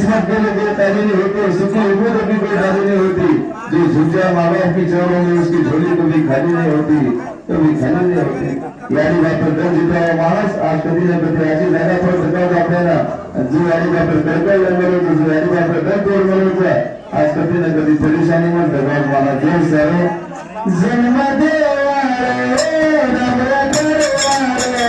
किस्मत के लिए तारीनी होती, सुखी उम्र की कोई शादी नहीं होती। जो झुका माँ बाप की चरणों में उसकी झोली कभी खाली नहीं होती, कभी खाली नहीं होती। यानी बाप पर दर जितना मानस आज कभी न कभी ऐसी जगह पर धकाव आपने ना जो यानी बाप पर दर का लंगर हो, जो यानी बाप पर दर तोड़ मरो क्या आज कभी न कभी परेशानी में धकाव माना जो सरो जन्म दे वाले नवरा कर वाले